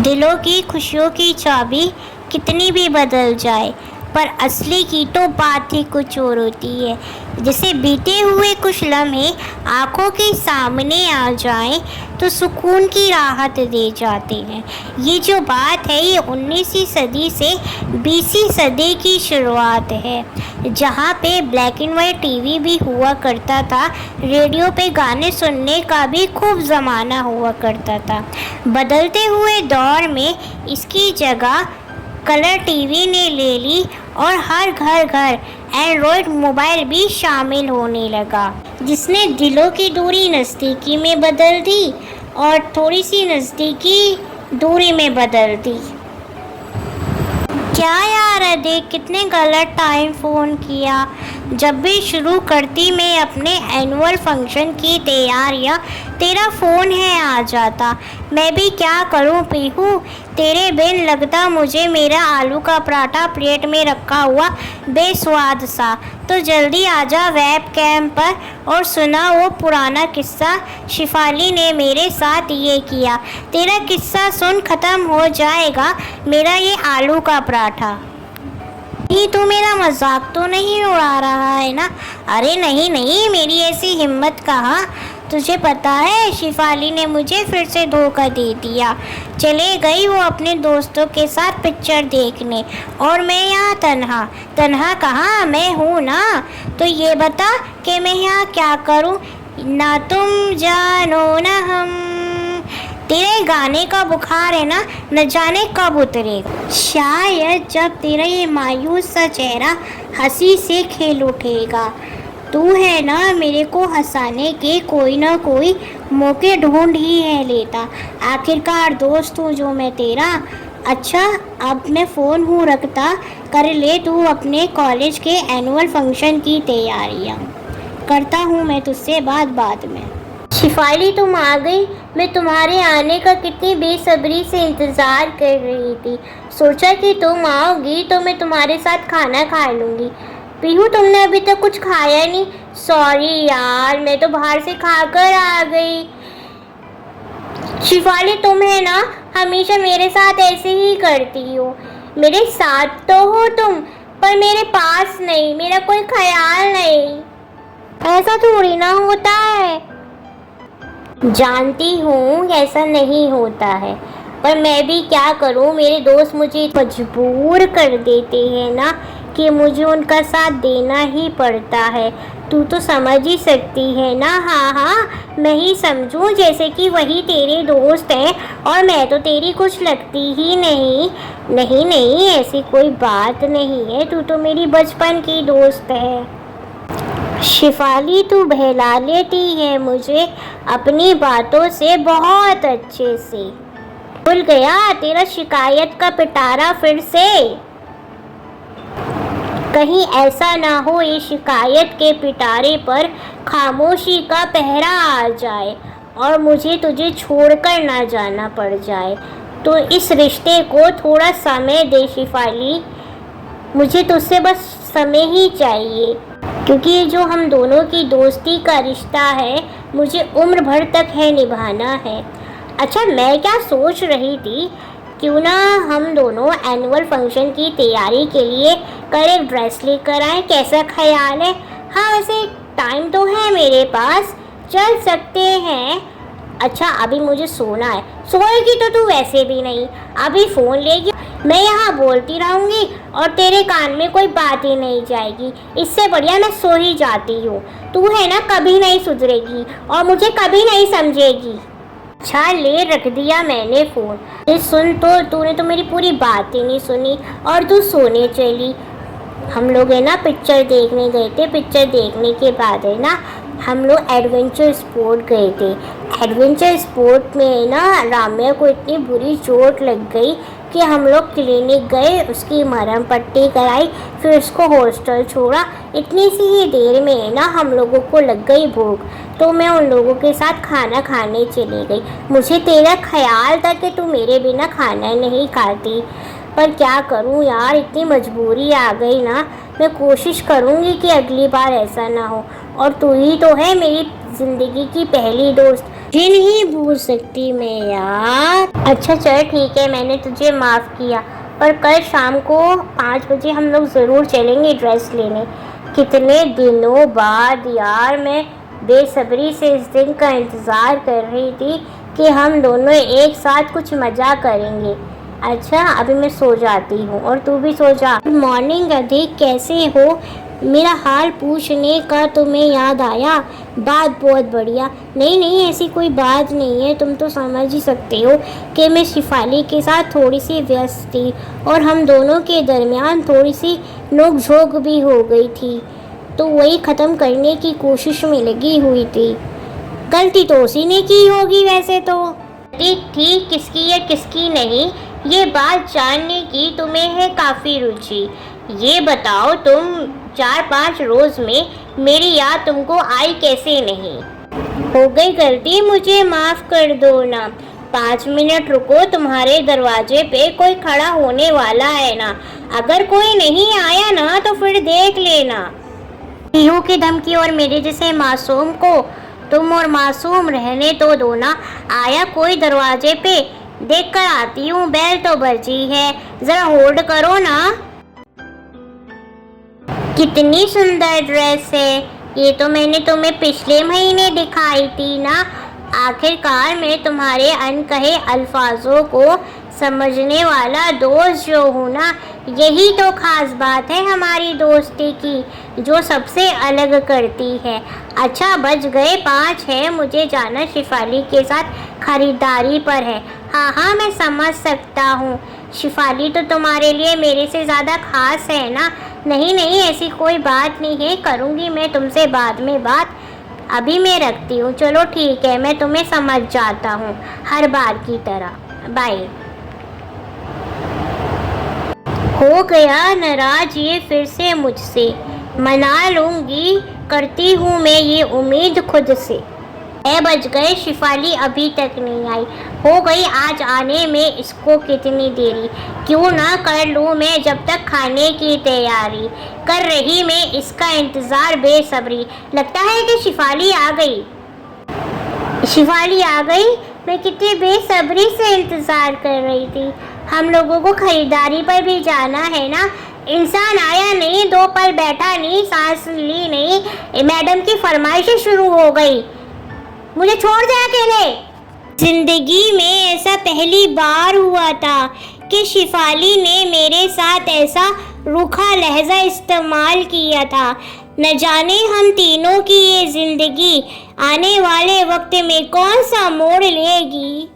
दिलों की खुशियों की चाबी कितनी भी बदल जाए, पर असली की तो बात ही कुछ और होती है। जैसे बीते हुए कुछ लम्हे आंखों के सामने आ जाएं तो सुकून की राहत दे जाते हैं। ये जो बात है ये 19वीं सदी से 20वीं सदी की शुरुआत है, जहाँ पे ब्लैक एंड वाइट टीवी भी हुआ करता था, रेडियो पे गाने सुनने का भी खूब ज़माना हुआ करता था। बदलते हुए दौर में इसकी जगह कलर टीवी ने ले ली और हर घर एंड्रॉयड मोबाइल भी शामिल होने लगा, जिसने दिलों की दूरी नज़दीकी में बदल दी और थोड़ी सी नज़दीकी दूरी में बदल दी। क्या यार देख कितने गलत टाइम फ़ोन किया। जब भी शुरू करती मैं अपने एनुअल फंक्शन की तैयारियां, तेरा फ़ोन है आ जाता। मैं भी क्या करूं पीहू, तेरे बिन लगता मुझे मेरा आलू का पराठा प्लेट में रखा हुआ बेस्वाद सा। तो जल्दी आजा वेब कैम पर और सुना वो पुराना किस्सा, शिफाली ने मेरे साथ ये किया। तेरा किस्सा सुन ख़त्म हो जाएगा मेरा ये आलू का पराठा। नहीं, तू मेरा मजाक तो नहीं उड़ा रहा है ना? अरे नहीं नहीं, मेरी ऐसी हिम्मत कहाँ। तुझे पता है शिफाली ने मुझे फिर से धोखा दे दिया। चले गई वो अपने दोस्तों के साथ पिक्चर देखने और मैं यहाँ तन्हा। तन्हा कहाँ, मैं हूँ ना। तो ये बता कि मैं यहाँ क्या करूँ, ना तुम जानो ना हम। तेरे गाने का बुखार है ना, न जाने कब उतरेगा। शायद जब तेरा ये मायूस सा चेहरा हंसी से खिल उठेगा। तू है ना मेरे को हंसाने के कोई ना कोई मौके ढूंढ ही है लेता। आखिरकार दोस्त हूँ जो मैं तेरा। अच्छा अब मैं फ़ोन हूँ रखता, कर ले तू अपने कॉलेज के एनुअल फंक्शन की तैयारियाँ। करता हूँ मैं तुझसे बात बाद में। शिफाली तुम आ गई। मैं तुम्हारे आने का कितनी बेसब्री से इंतज़ार कर रही थी। सोचा कि तुम आओगी तो मैं तुम्हारे साथ खाना खा लूँगी। पीहू तुमने अभी तक कुछ खाया नहीं। सॉरी यार, मैं तो बाहर से खाकर आ गई। शिफाली तुम है ना हमेशा मेरे साथ ऐसे ही करती हो। मेरे साथ तो हो तुम, पर मेरे पास नहीं, मेरा कोई ख्याल नहीं। ऐसा थोड़ी ना होता है। जानती हूँ ऐसा नहीं होता है, पर मैं भी क्या करूँ, मेरे दोस्त मुझे मजबूर कर देते हैं ना कि मुझे उनका साथ देना ही पड़ता है। तू तो समझ ही सकती है ना। हाँ हाँ मैं ही समझूँ जैसे कि वही तेरे दोस्त हैं और मैं तो तेरी कुछ लगती ही नहीं। नहीं नहीं ऐसी कोई बात नहीं है, तू तो मेरी बचपन की दोस्त है। शिफाली तू बहला लेती है मुझे अपनी बातों से बहुत अच्छे से। भूल गया तेरा शिकायत का पिटारा फिर से। कहीं ऐसा ना हो ये शिकायत के पिटारे पर खामोशी का पहरा आ जाए और मुझे तुझे छोड़कर ना जाना पड़ जाए। तो इस रिश्ते को थोड़ा समय दे शिफाली, मुझे तुझसे बस समय ही चाहिए, क्योंकि ये जो हम दोनों की दोस्ती का रिश्ता है मुझे उम्र भर तक है निभाना है। अच्छा मैं क्या सोच रही थी, क्यों ना हम दोनों एनुअल फंक्शन की तैयारी के लिए कल एक ड्रेस लेकर आए, कैसा ख्याल है? हाँ वैसे टाइम तो है मेरे पास, चल सकते हैं। अच्छा अभी मुझे सोना है। सोएगी तो तू वैसे भी नहीं, अभी फ़ोन लेगी, मैं यहाँ बोलती रहूँगी और तेरे कान में कोई बात ही नहीं जाएगी। इससे बढ़िया मैं सो ही जाती हूँ। तू है ना कभी नहीं सुधरेगी और मुझे कभी नहीं समझेगी। अच्छा ले रख दिया मैंने फ़ोन। ये सुन, तो तूने तो मेरी पूरी बात ही नहीं सुनी और तू सोने चली। हम लोग है ना पिक्चर देखने गए थे, पिक्चर देखने के बाद है ना हम लोग एडवेंचर स्पोर्ट गए थे। एडवेंचर स्पोर्ट में ना राम्या को इतनी बुरी चोट लग गई कि हम लोग क्लिनिक गए, उसकी मरहम पट्टी कराई, फिर उसको हॉस्टल छोड़ा। इतनी सी ही देर में ना हम लोगों को लग गई भूख, तो मैं उन लोगों के साथ खाना खाने चली गई। मुझे तेरा ख्याल था कि तू मेरे बिना खाना नहीं खाती, पर क्या करूं यार, इतनी मजबूरी आ गई ना। मैं कोशिश करूंगी कि अगली बार ऐसा ना हो। और तू ही तो है मेरी ज़िंदगी की पहली दोस्त तुझे नहीं भूल सकती मैं यार। अच्छा चल ठीक है, मैंने तुझे माफ़ किया, पर कल शाम को 5 बजे हम लोग ज़रूर चलेंगे ड्रेस लेने। कितने दिनों बाद यार, मैं बेसब्री से इस दिन का इंतज़ार कर रही थी कि हम दोनों एक साथ कुछ मज़ा करेंगे। अच्छा अभी मैं सो जाती हूँ और तू भी सो जा। गुड मॉर्निंग अधिक, कैसे हो? मेरा हाल पूछने का तुम्हें याद आया? बात बहुत बढ़िया। नहीं नहीं, ऐसी कोई बात नहीं है, तुम तो समझ ही सकते हो कि मैं शिफाली के साथ थोड़ी सी व्यस्त थी और हम दोनों के दरमियान थोड़ी सी नोक-झोंक भी हो गई थी, तो वही ख़त्म करने की कोशिश में लगी हुई थी। गलती तो उसी ने की होगी वैसे तो। थी किसकी या किसकी नहीं, ये बात जानने की तुम्हें है काफ़ी रुचि। ये बताओ तुम 4-5 रोज़ में मेरी याद तुमको आई कैसे नहीं? हो गई गलती, मुझे माफ़ कर दो ना। 5 मिनट रुको, तुम्हारे दरवाजे पे कोई खड़ा होने वाला है ना। अगर कोई नहीं आया ना तो फिर देख लेना। इहो की धमकी और मेरे जैसे मासूम को तुम और मासूम रहने तो दो ना। आया कोई दरवाजे पे? देख कर आती हूँ, बेल तो बजी है, ज़रा होल्ड करो ना। कितनी सुंदर ड्रेस है, ये तो मैंने तुम्हें पिछले महीने दिखाई थी ना। आखिरकार मैं तुम्हारे अनकहे अल्फाजों को समझने वाला दोस्त जो हूँ ना, यही तो ख़ास बात है हमारी दोस्ती की, जो सबसे अलग करती है। अच्छा बज गए 5 है, मुझे जाना शिफाली के साथ ख़रीदारी पर है। हाँ हाँ मैं समझ सकता हूँ, शिफाली तो तुम्हारे लिए मेरे से ज़्यादा ख़ास है ना। नहीं नहीं, ऐसी कोई बात नहीं है, करूँगी मैं तुमसे बाद में बात। अभी मैं रखती हूँ, चलो ठीक है, मैं तुम्हें समझ जाता हूँ हर बार की तरह। बाय। हो गया नाराज ये फिर से मुझसे, मना लूँगी, करती हूँ मैं ये उम्मीद खुद से। 6 बज गए, शिफाली अभी तक नहीं आई। हो गई आज आने में इसको कितनी देरी, क्यों ना कर लूँ मैं जब तक खाने की तैयारी। कर रही मैं इसका इंतज़ार बेसब्री। लगता है कि शिफाली आ गई। शिफाली आ गई, मैं कितनी बेसब्री से इंतज़ार कर रही थी। हम लोगों को ख़रीदारी पर भी जाना है ना। इंसान आया नहीं, 2 पल बैठा नहीं, सांस ली नहीं, मैडम की फरमाइशें शुरू हो गई। मुझे छोड़ दे अकेले। जिंदगी में ऐसा पहली बार हुआ था कि शिफाली ने मेरे साथ ऐसा रूखा लहजा इस्तेमाल किया था। न जाने हम तीनों की ये ज़िंदगी आने वाले वक्त में कौन सा मोड़ लेगी।